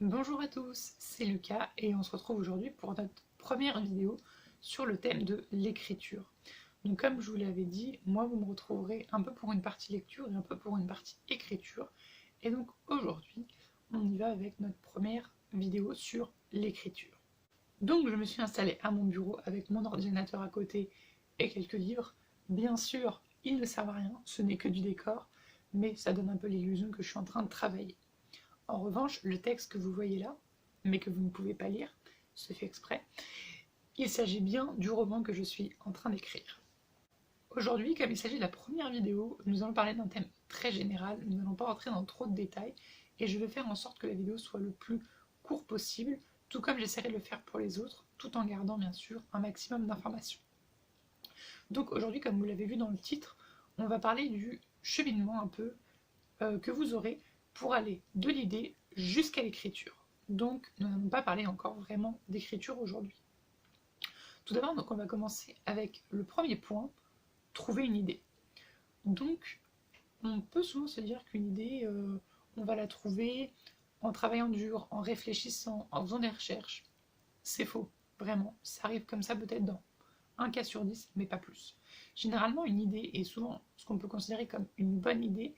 Bonjour à tous, c'est Lucas et on se retrouve aujourd'hui pour notre première vidéo sur le thème de l'écriture. Donc comme je vous l'avais dit, moi vous me retrouverez un peu pour une partie lecture et un peu pour une partie écriture. Et donc aujourd'hui, on y va avec notre première vidéo sur l'écriture. Donc je me suis installée à mon bureau avec mon ordinateur à côté et quelques livres. Bien sûr, ils ne servent à rien, ce n'est que du décor, mais ça donne un peu l'illusion que je suis en train de travailler. En revanche, le texte que vous voyez là, mais que vous ne pouvez pas lire, c'est fait exprès, il s'agit bien du roman que je suis en train d'écrire. Aujourd'hui, comme il s'agit de la première vidéo, nous allons parler d'un thème très général, nous n'allons pas rentrer dans trop de détails, et je vais faire en sorte que la vidéo soit le plus court possible, tout comme j'essaierai de le faire pour les autres, tout en gardant bien sûr un maximum d'informations. Donc aujourd'hui, comme vous l'avez vu dans le titre, on va parler du cheminement un peu que vous aurez pour aller de l'idée jusqu'à l'écriture. Donc nous n'allons pas parler encore vraiment d'écriture aujourd'hui. Tout d'abord, donc on va commencer avec le premier point, trouver une idée. Donc on peut souvent se dire qu'une idée, on va la trouver en travaillant dur, en réfléchissant, en faisant des recherches. C'est faux, vraiment. Ça arrive comme ça peut-être dans un cas sur 10, mais pas plus. Généralement, une idée, et souvent ce qu'on peut considérer comme une bonne idée,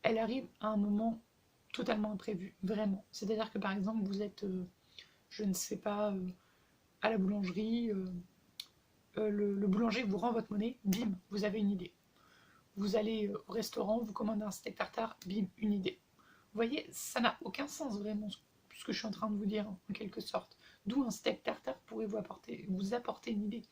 elle arrive à un moment totalement imprévu, vraiment. C'est-à-dire que par exemple, vous êtes, je ne sais pas, à la boulangerie, le boulanger vous rend votre monnaie, bim, vous avez une idée. Vous allez au restaurant, vous commandez un steak tartare, bim, une idée. Vous voyez, ça n'a aucun sens vraiment, ce que je suis en train de vous dire, en quelque sorte. D'où un steak tartare pourrait vous apporter une idée.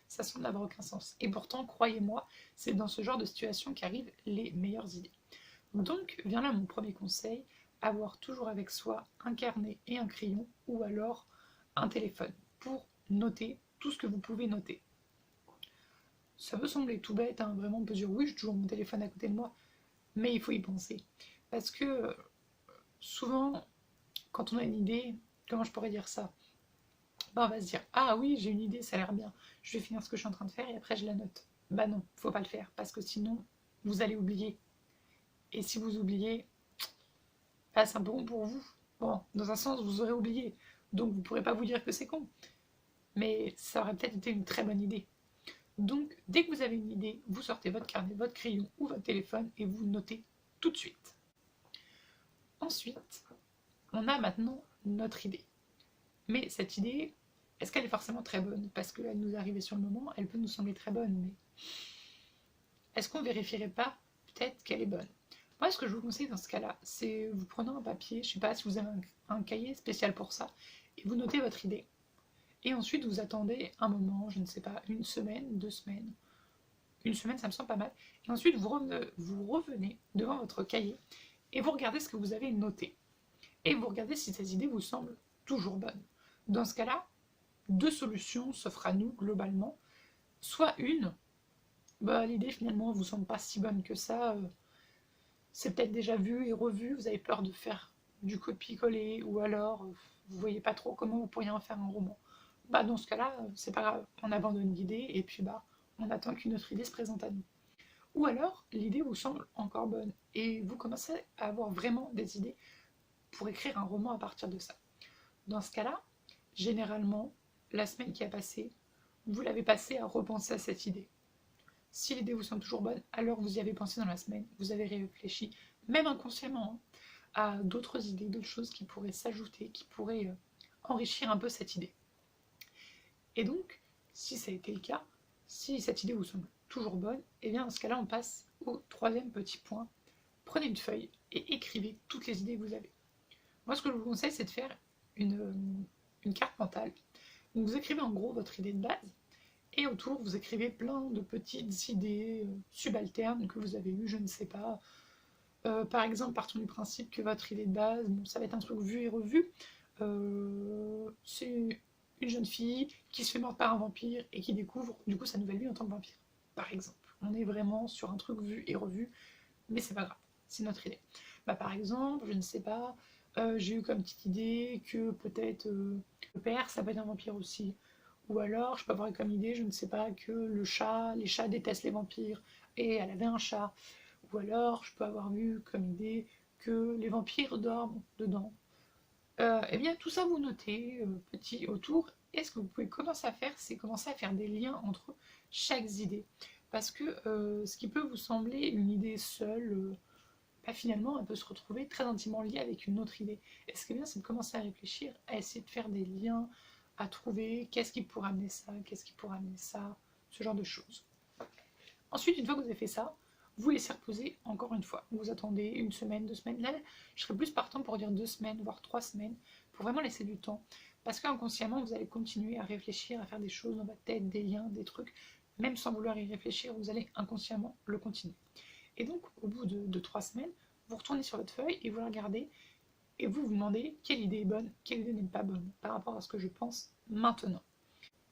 Ça semble n'avoir aucun sens. Et pourtant, croyez-moi, c'est dans ce genre de situation qu'arrivent les meilleures idées. Donc, vient là mon premier conseil, avoir toujours avec soi un carnet et un crayon, ou alors un téléphone, pour noter tout ce que vous pouvez noter. Ça peut sembler tout bête, hein, vraiment, on peut dire oui, j'ai toujours mon téléphone à côté de moi, mais il faut y penser. Parce que souvent, quand on a une idée, comment je pourrais dire ça? Bah, on va se dire, ah oui, j'ai une idée, ça a l'air bien, je vais finir ce que je suis en train de faire et après je la note. Bah non, faut pas le faire, parce que sinon, vous allez oublier. Et si vous oubliez, bah, c'est un peu bon pour vous. Bon, dans un sens, vous aurez oublié, donc vous pourrez pas vous dire que c'est con. Mais ça aurait peut-être été une très bonne idée. Donc, dès que vous avez une idée, vous sortez votre carnet, votre crayon ou votre téléphone et vous notez tout de suite. Ensuite, on a maintenant notre idée. Mais cette idée, est-ce qu'elle est forcément très bonne? Parce qu'elle nous est arrivée sur le moment, elle peut nous sembler très bonne, mais est-ce qu'on vérifierait pas peut-être qu'elle est bonne? Moi, ce que je vous conseille dans ce cas-là, c'est vous prenez un papier, je sais pas si vous avez un cahier spécial pour ça, et vous notez votre idée. Et ensuite, vous attendez un moment, je ne sais pas, une semaine, 2 semaines. Une semaine, ça me semble pas mal. Et ensuite, vous revenez devant votre cahier et vous regardez ce que vous avez noté. Et vous regardez si ces idées vous semblent toujours bonnes. Dans ce cas-là, deux solutions s'offrent à nous globalement. Soit une, bah, l'idée finalement vous semble pas si bonne que ça, c'est peut-être déjà vu et revu, vous avez peur de faire du copier-coller, ou alors vous voyez pas trop comment vous pourriez en faire un roman. Bah dans ce cas-là, c'est pas grave, on abandonne l'idée et puis bah on attend qu'une autre idée se présente à nous. Ou alors l'idée vous semble encore bonne et vous commencez à avoir vraiment des idées pour écrire un roman à partir de ça. Dans ce cas-là, généralement, la semaine qui a passé, vous l'avez passé à repenser à cette idée. Si l'idée vous semble toujours bonne, alors vous y avez pensé dans la semaine, vous avez réfléchi, même inconsciemment, à d'autres idées, d'autres choses qui pourraient s'ajouter, qui pourraient enrichir un peu cette idée. Et donc, si ça a été le cas, si cette idée vous semble toujours bonne, et bien dans ce cas-là, on passe au troisième petit point. Prenez une feuille et écrivez toutes les idées que vous avez. Moi, ce que je vous conseille, c'est de faire une carte mentale. Donc, vous écrivez en gros votre idée de base, et autour, vous écrivez plein de petites idées subalternes que vous avez eues, je ne sais pas. Par exemple, partons du principe que votre idée de base, bon, ça va être un truc vu et revu. C'est une jeune fille qui se fait mordre par un vampire et qui découvre du coup sa nouvelle vie en tant que vampire. Par exemple, on est vraiment sur un truc vu et revu, mais c'est pas grave, c'est notre idée. Bah, par exemple, je ne sais pas, j'ai eu comme petite idée que peut-être le père, ça peut être un vampire aussi. Ou alors, je peux avoir comme idée, je ne sais pas, que les chats détestent les vampires, et elle avait un chat. Ou alors, je peux avoir vu comme idée que les vampires dorment dedans. Eh bien tout ça vous notez petit autour, et ce que vous pouvez commencer à faire, c'est commencer à faire des liens entre chaque idée. Parce que ce qui peut vous sembler une idée seule, bah, finalement elle peut se retrouver très intimement liée avec une autre idée. Et ce qui est bien, c'est de commencer à réfléchir, à essayer de faire des liens, à trouver qu'est-ce qui pourrait amener ça, qu'est-ce qui pourrait amener ça, ce genre de choses. Ensuite, une fois que vous avez fait ça, vous laissez reposer encore une fois. Vous attendez une semaine, 2 semaines. Là, je serais plus partant pour dire 2 semaines, voire 3 semaines, pour vraiment laisser du temps. Parce qu'inconsciemment, vous allez continuer à réfléchir, à faire des choses dans votre tête, des liens, des trucs. Même sans vouloir y réfléchir, vous allez inconsciemment le continuer. Et donc, au bout de 3 semaines, vous retournez sur votre feuille et vous la regardez et vous vous demandez quelle idée est bonne, quelle idée n'est pas bonne par rapport à ce que je pense maintenant.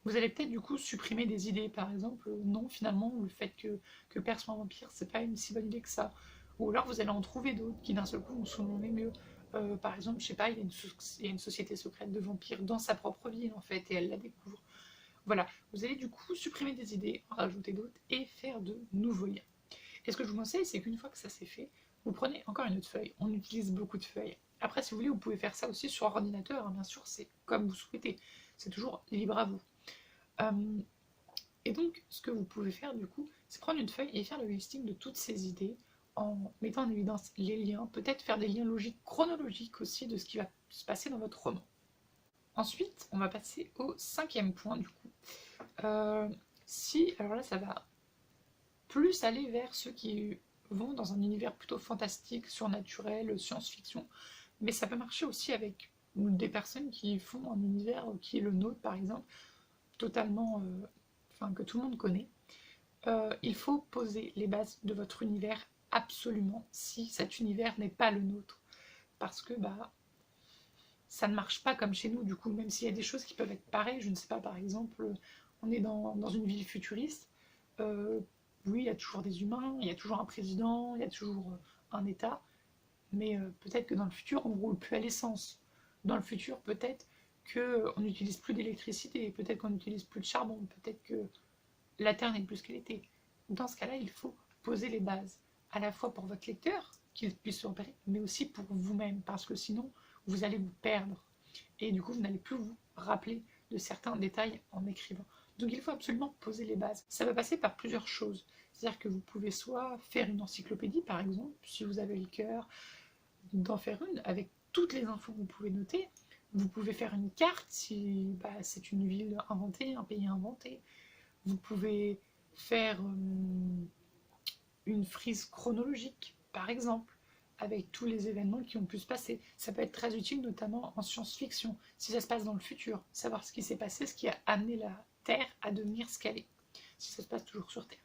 Vous allez peut-être du coup supprimer des idées, par exemple, non, finalement, le fait que Père soit un vampire, c'est pas une si bonne idée que ça. Ou alors vous allez en trouver d'autres qui d'un seul coup vous sembler mieux. Par exemple, je sais pas, il y a une société secrète de vampires dans sa propre ville en fait, et elle la découvre. Voilà, vous allez du coup supprimer des idées, en rajouter d'autres, et faire de nouveaux liens. Et ce que je vous conseille, c'est qu'une fois que ça c'est fait, vous prenez encore une autre feuille. On utilise beaucoup de feuilles. Après, si vous voulez, vous pouvez faire ça aussi sur ordinateur, hein, bien sûr, c'est comme vous souhaitez. C'est toujours libre à vous. Euh, et donc, ce que vous pouvez faire du coup, c'est prendre une feuille et faire le listing de toutes ces idées en mettant en évidence les liens, peut-être faire des liens logiques, chronologiques aussi de ce qui va se passer dans votre roman. Ensuite, on va passer au 5e point du coup. Euh, alors là, ça va plus aller vers ceux qui vont dans un univers plutôt fantastique, surnaturel, science-fiction, mais ça peut marcher aussi avec des personnes qui font un univers qui est le nôtre par exemple, totalement, enfin que tout le monde connaît. Il faut poser les bases de votre univers absolument si cet univers n'est pas le nôtre. Parce que bah, ça ne marche pas comme chez nous, du coup, même s'il y a des choses qui peuvent être pareilles, je ne sais pas, par exemple, on est dans une ville futuriste, euh, oui, il y a toujours des humains, il y a toujours un président, il y a toujours un État, mais peut-être que dans le futur, on ne roule plus à l'essence. Dans le futur, peut-être qu'on n'utilise plus d'électricité, peut-être qu'on n'utilise plus de charbon, peut-être que la Terre n'est plus ce qu'elle était. Dans ce cas-là, il faut poser les bases, à la fois pour votre lecteur, qu'il puisse se repérer, mais aussi pour vous-même, parce que sinon, vous allez vous perdre. Et du coup, vous n'allez plus vous rappeler de certains détails en écrivant. Donc il faut absolument poser les bases. Ça va passer par plusieurs choses. C'est-à-dire que vous pouvez soit faire une encyclopédie, par exemple, si vous avez le cœur d'en faire une, avec toutes les infos que vous pouvez noter. Vous pouvez faire une carte si bah, c'est une ville inventée, un pays inventé. Vous pouvez faire une frise chronologique, par exemple, avec tous les événements qui ont pu se passer. Ça peut être très utile, notamment en science-fiction, si ça se passe dans le futur, savoir ce qui s'est passé, ce qui a amené la Terre à devenir ce qu'elle est, si ça se passe toujours sur Terre.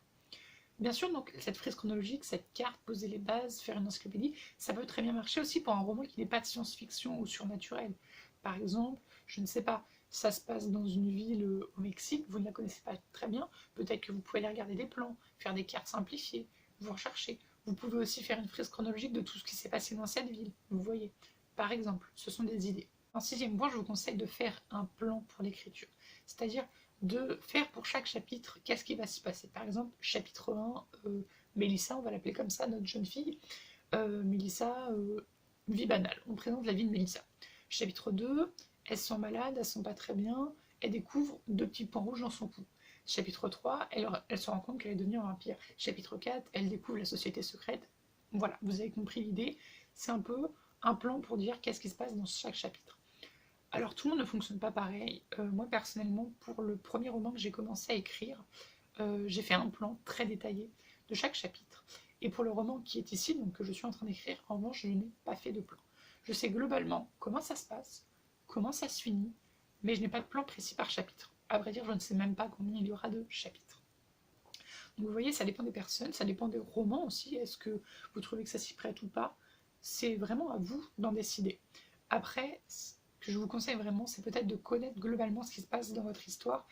Bien sûr, donc cette frise chronologique, cette carte, poser les bases, faire une encyclopédie, ça peut très bien marcher aussi pour un roman qui n'est pas de science-fiction ou surnaturel. Par exemple, je ne sais pas, ça se passe dans une ville au Mexique, vous ne la connaissez pas très bien, peut-être que vous pouvez aller regarder des plans, faire des cartes simplifiées, vous recherchez. Vous pouvez aussi faire une frise chronologique de tout ce qui s'est passé dans cette ville, vous voyez. Par exemple, ce sont des idées. En 6e point, je vous conseille de faire un plan pour l'écriture, c'est-à-dire de faire pour chaque chapitre qu'est-ce qui va se passer. Par exemple, chapitre 1, Mélissa, on va l'appeler comme ça, notre jeune fille. Mélissa, vie banale. On présente la vie de Mélissa. Chapitre 2, elles sont malades, elles sont pas très bien, elle découvre 2 petits points rouges dans son cou. Chapitre 3, elle se rend compte qu'elle est devenue un vampire. Chapitre 4, elle découvre la société secrète. Voilà, vous avez compris l'idée. C'est un peu un plan pour dire qu'est-ce qui se passe dans chaque chapitre. Alors tout le monde ne fonctionne pas pareil. Moi personnellement, pour le premier roman que j'ai commencé à écrire, j'ai fait un plan très détaillé de chaque chapitre. Et pour le roman qui est ici, donc que je suis en train d'écrire, en revanche, je n'ai pas fait de plan. Je sais globalement comment ça se passe, comment ça se finit, mais je n'ai pas de plan précis par chapitre. À vrai dire, je ne sais même pas combien il y aura de chapitres. Donc vous voyez, ça dépend des personnes, ça dépend des romans aussi. Est-ce que vous trouvez que ça s'y prête ou pas? C'est vraiment à vous d'en décider. Après, ce que je vous conseille vraiment, c'est peut-être de connaître globalement ce qui se passe dans votre histoire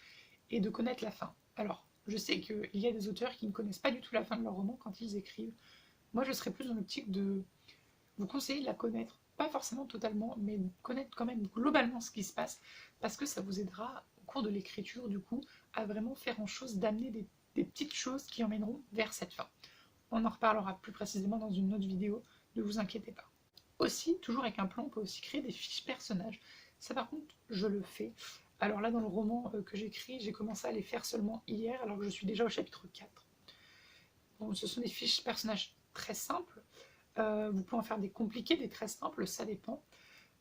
et de connaître la fin. Alors, je sais qu'il y a des auteurs qui ne connaissent pas du tout la fin de leur roman quand ils écrivent. Moi, je serais plus dans l'optique de vous conseiller de la connaître. Pas forcément totalement, mais connaître quand même globalement ce qui se passe, parce que ça vous aidera au cours de l'écriture, du coup, à vraiment faire en chose d'amener des petites choses qui emmèneront vers cette fin. On en reparlera plus précisément dans une autre vidéo, ne vous inquiétez pas. Aussi, toujours avec un plan, on peut aussi créer des fiches personnages. Ça par contre, je le fais. Alors là, dans le roman que j'écris, j'ai commencé à les faire seulement hier, alors que je suis déjà au chapitre 4. Bon, ce sont des fiches personnages très simples. Vous pouvez en faire des compliqués, des très simples, ça dépend.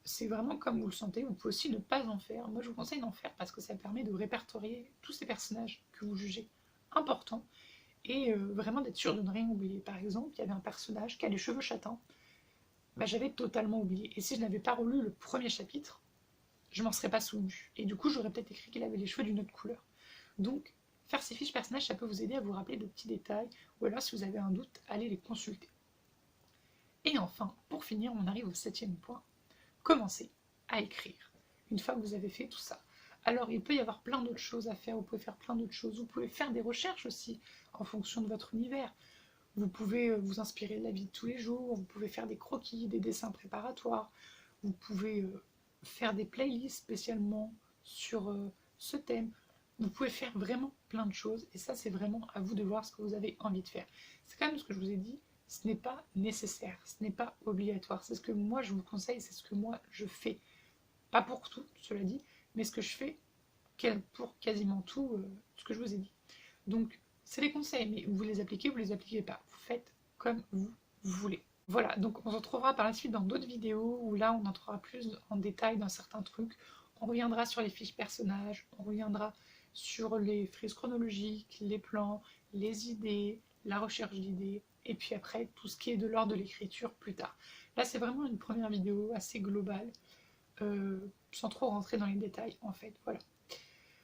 C'est vraiment comme vous le sentez. Vous pouvez aussi ne pas en faire. Moi, je vous conseille d'en faire parce que ça permet de répertorier tous ces personnages que vous jugez importants et vraiment d'être sûr de ne rien oublier. Par exemple, il y avait un personnage qui a les cheveux châtains. Bah, j'avais totalement oublié. Et si je n'avais pas relu le premier chapitre, je m'en serais pas souvenu. Et du coup, j'aurais peut-être écrit qu'il avait les cheveux d'une autre couleur. Donc, faire ces fiches personnages, ça peut vous aider à vous rappeler de petits détails, ou alors si vous avez un doute, allez les consulter. Et enfin, pour finir, on arrive au 7e point. Commencez à écrire. Une fois que vous avez fait tout ça. Alors, il peut y avoir plein d'autres choses à faire, vous pouvez faire plein d'autres choses, vous pouvez faire des recherches aussi, en fonction de votre univers. Vous pouvez vous inspirer de la vie de tous les jours, vous pouvez faire des croquis, des dessins préparatoires, vous pouvez faire des playlists spécialement sur ce thème. Vous pouvez faire vraiment plein de choses et ça c'est vraiment à vous de voir ce que vous avez envie de faire. C'est quand même ce que je vous ai dit, ce n'est pas nécessaire, ce n'est pas obligatoire. C'est ce que moi je vous conseille, c'est ce que moi je fais. Pas pour tout, cela dit, mais ce que je fais pour quasiment tout ce que je vous ai dit. Donc c'est des conseils, mais vous les appliquez, vous les appliquez pas. Vous faites comme vous voulez. Voilà, donc on se retrouvera par la suite dans d'autres vidéos où là on entrera plus en détail dans certains trucs. On reviendra sur les fiches personnages, on reviendra sur les frises chronologiques, les plans, les idées, la recherche d'idées, et puis après tout ce qui est de l'ordre de l'écriture plus tard. Là c'est vraiment une première vidéo assez globale, sans trop rentrer dans les détails en fait, voilà.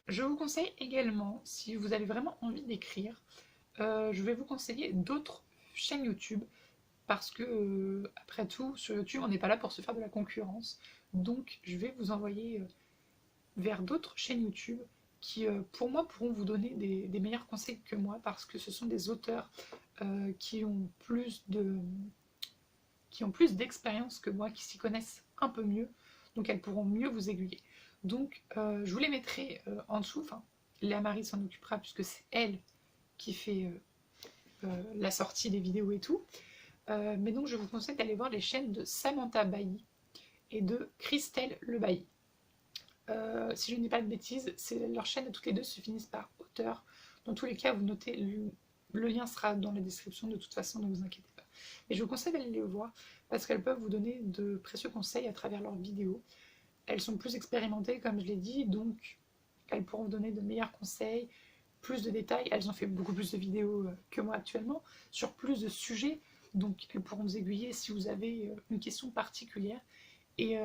Je vous conseille également, si vous avez vraiment envie d'écrire, je vais vous conseiller d'autres chaînes YouTube parce que, après tout, sur YouTube, on n'est pas là pour se faire de la concurrence. Donc, je vais vous envoyer vers d'autres chaînes YouTube qui, pour moi, pourront vous donner des meilleurs conseils que moi parce que ce sont des auteurs qui ont plus d'expérience que moi, qui s'y connaissent un peu mieux. Donc, elles pourront mieux vous aiguiller. Donc, je vous les mettrai en dessous. Enfin, Léa Marie s'en occupera puisque c'est elle qui fait la sortie des vidéos et tout. Mais donc je vous conseille d'aller voir les chaînes de Samantha Bailly et de Christelle Le Bailly. Si je ne dis pas de bêtises, leurs chaînes toutes les deux se finissent par auteur. Dans tous les cas, vous notez, le lien sera dans la description de toute façon, ne vous inquiétez pas. Et je vous conseille d'aller les voir parce qu'elles peuvent vous donner de précieux conseils à travers leurs vidéos. Elles sont plus expérimentées, comme je l'ai dit, donc elles pourront vous donner de meilleurs conseils, plus de détails. Elles ont fait beaucoup plus de vidéos que moi actuellement, sur plus de sujets, donc elles pourront vous aiguiller si vous avez une question particulière. Et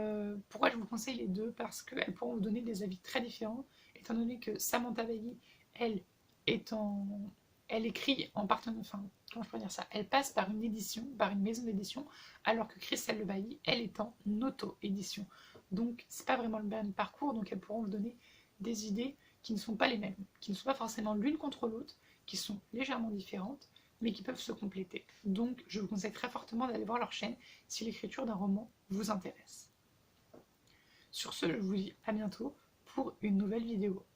pourquoi je vous conseille les deux? Parce qu'elles pourront vous donner des avis très différents, étant donné que Samantha Bailly, elle, elle écrit en partenariat, enfin, comment je pourrais dire ça? Elle passe par une édition, par une maison d'édition, alors que Christelle Le Bailly, elle est en auto-édition. Donc, c'est pas vraiment le même parcours, donc elles pourront vous donner des idées qui ne sont pas les mêmes, qui ne sont pas forcément l'une contre l'autre, qui sont légèrement différentes, mais qui peuvent se compléter. Donc, je vous conseille très fortement d'aller voir leur chaîne si l'écriture d'un roman vous intéresse. Sur ce, je vous dis à bientôt pour une nouvelle vidéo.